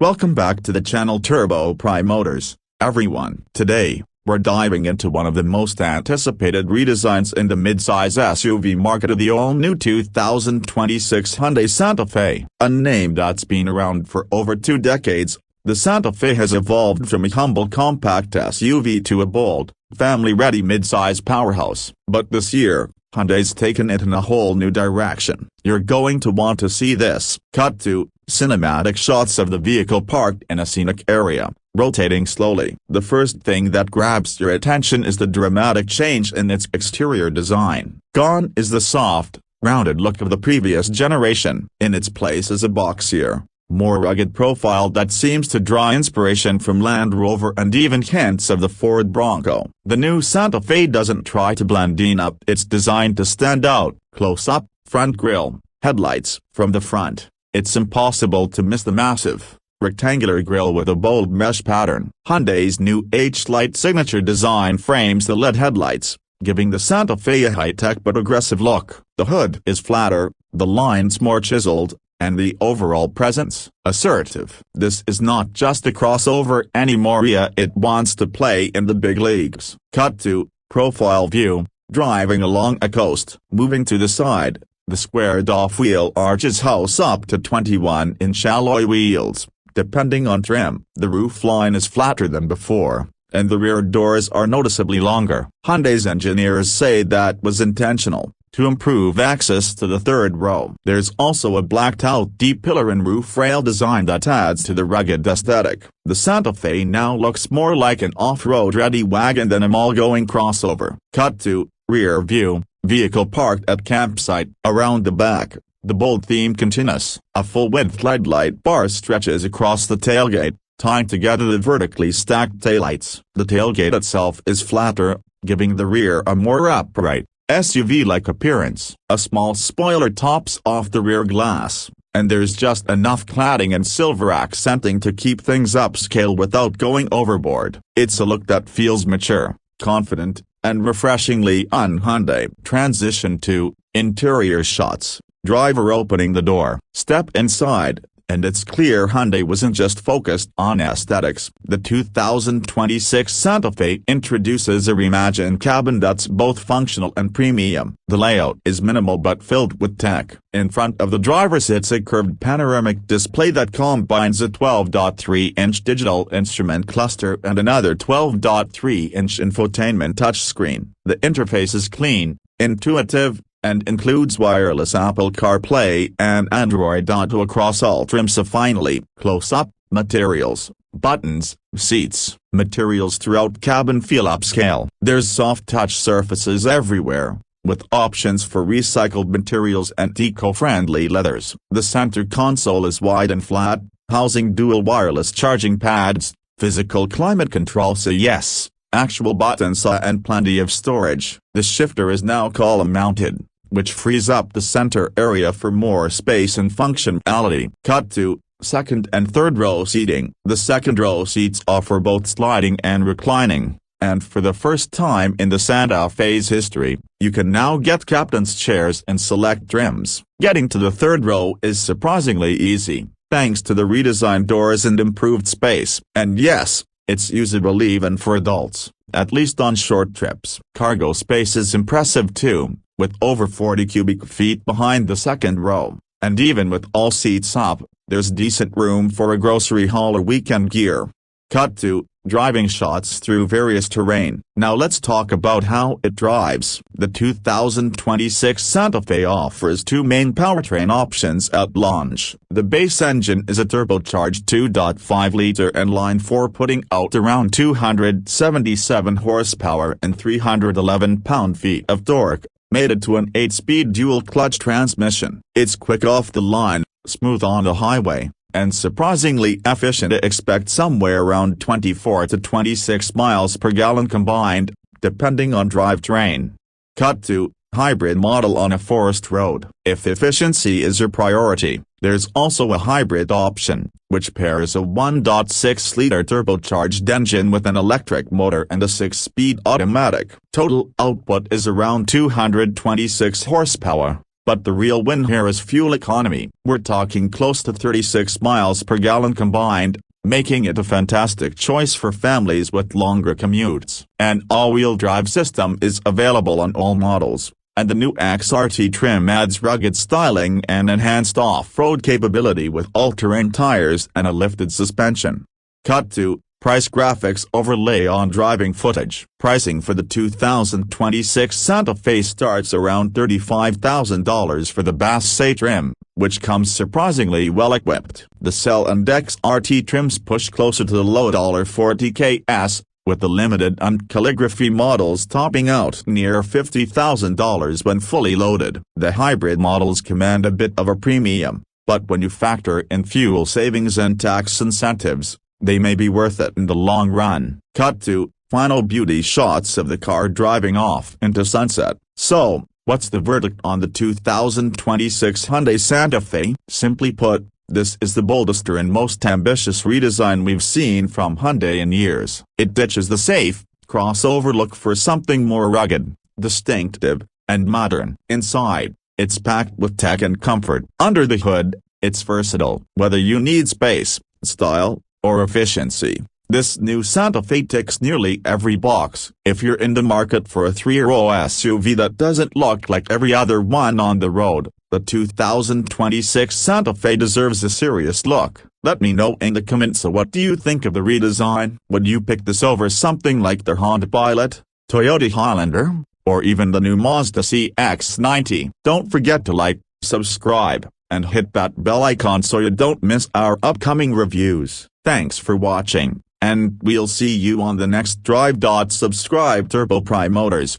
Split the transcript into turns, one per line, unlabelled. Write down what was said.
Welcome back to the channel Turbo Prime Motors, everyone. Today, we're diving into one of the most anticipated redesigns in the midsize SUV market of the all-new 2026 Hyundai Santa Fe. A name that's been around for over 2 decades, the Santa Fe has evolved from a humble compact SUV to a bold, family-ready midsize powerhouse. But this year, Hyundai's taken it in a whole new direction. You're going to want to see this. Cut to cinematic shots of the vehicle parked in a scenic area, rotating slowly. The first thing that grabs your attention is the dramatic change in its exterior design. Gone is the soft, rounded look of the previous generation. In its place is a boxier, more rugged profile that seems to draw inspiration from Land Rover and even hints of the Ford Bronco. The new Santa Fe doesn't try to blend in up, it's designed to stand out. Close up, front grille, headlights. From the front, it's impossible to miss the massive, rectangular grille with a bold mesh pattern. Hyundai's new H-Light signature design frames the LED headlights, giving the Santa Fe a high-tech but aggressive look. The hood is flatter, the lines more chiseled, and the overall presence assertive. This is not just a crossover anymore, it wants to play in the big leagues. Cut to profile view, driving along a coast. Moving to the side, the squared-off wheel arches house up to 21-inch alloy wheels. Depending on trim, the roofline is flatter than before, and the rear doors are noticeably longer. Hyundai's engineers say that was intentional, to improve access to the third row. There's also a blacked-out D-pillar and roof rail design that adds to the rugged aesthetic. The Santa Fe now looks more like an off-road ready wagon than a mall-going crossover. Cut to rear view, vehicle parked at campsite. Around the back, the bold theme continues. A full-width LED light bar stretches across the tailgate, tying together the vertically stacked taillights. The tailgate itself is flatter, giving the rear a more upright, SUV-like appearance. A small spoiler tops off the rear glass, and there's just enough cladding and silver accenting to keep things upscale without going overboard. It's a look that feels mature, confident, and refreshingly un-Hyundai. Transition to interior shots. Driver opening the door. Step inside, and it's clear Hyundai wasn't just focused on aesthetics. The 2026 Santa Fe introduces a reimagined cabin that's both functional and premium. The layout is minimal but filled with tech. In front of the driver sits a curved panoramic display that combines a 12.3-inch digital instrument cluster and another 12.3-inch infotainment touchscreen. The interface is clean, intuitive, and includes wireless Apple CarPlay and Android Auto across all trims. Finally, close-up, materials, buttons, seats. Materials throughout cabin feel upscale. There's soft touch surfaces everywhere, with options for recycled materials and eco-friendly leathers. The center console is wide and flat, housing dual wireless charging pads, physical climate control yes, actual buttons and plenty of storage. The shifter is now column-mounted, which frees up the center area for more space and functionality. Cut to second and third row seating. The second row seats offer both sliding and reclining, and for the first time in the Santa Fe's history, you can now get captain's chairs and select trims. Getting to the third row is surprisingly easy, thanks to the redesigned doors and improved space. And yes, it's usable even for adults, at least on short trips. Cargo space is impressive too, with over 40 cubic feet behind the second row, and even with all seats up, there's decent room for a grocery haul or weekend gear. Cut to driving shots through various terrain. Now let's talk about how it drives. The 2026 Santa Fe offers 2 main powertrain options at launch. The base engine is a turbocharged 2.5-liter inline-4 putting out around 277 horsepower and 311 pound-feet of torque, mated to an 8-speed dual-clutch transmission. It's quick off the line, smooth on the highway, and surprisingly efficient. Expect somewhere around 24 to 26 miles per gallon combined, depending on drivetrain. Cut to hybrid model on a forest road. If efficiency is your priority, there's also a hybrid option, which pairs a 1.6-liter turbocharged engine with an electric motor and a 6-speed automatic. Total output is around 226 horsepower, But the real win here is fuel economy. We're talking close to 36 miles per gallon combined, making it a fantastic choice for families with longer commutes. An all-wheel drive system is available on all models, and the new XRT trim adds rugged styling and enhanced off-road capability with all-terrain tires and a lifted suspension. Cut to price graphics overlay on driving footage. Pricing for the 2026 Santa Fe starts around $35,000 for the Bass trim, which comes surprisingly well equipped. The Cell and XRT trims push closer to the low $40,000, with the limited and calligraphy models topping out near $50,000 when fully loaded. The hybrid models command a bit of a premium, but when you factor in fuel savings and tax incentives, they may be worth it in the long run. Cut to final beauty shots of the car driving off into sunset. So, what's the verdict on the 2026 Hyundai Santa Fe? Simply put, this is the boldest and most ambitious redesign we've seen from Hyundai in years. It ditches the safe crossover look for something more rugged, distinctive, and modern. Inside, it's packed with tech and comfort. Under the hood, it's versatile. Whether you need space, style, or efficiency, this new Santa Fe ticks nearly every box. If you're in the market for a three-row SUV that doesn't look like every other one on the road, the 2026 Santa Fe deserves a serious look. Let me know in the comments. So what do you think of the redesign? Would you pick this over something like the Honda Pilot, Toyota Highlander, or even the new Mazda CX-90? Don't forget to like, subscribe, and hit that bell icon so you don't miss our upcoming reviews. Thanks for watching, and we'll see you on the next drive. Subscribe Turbo Prime Motors.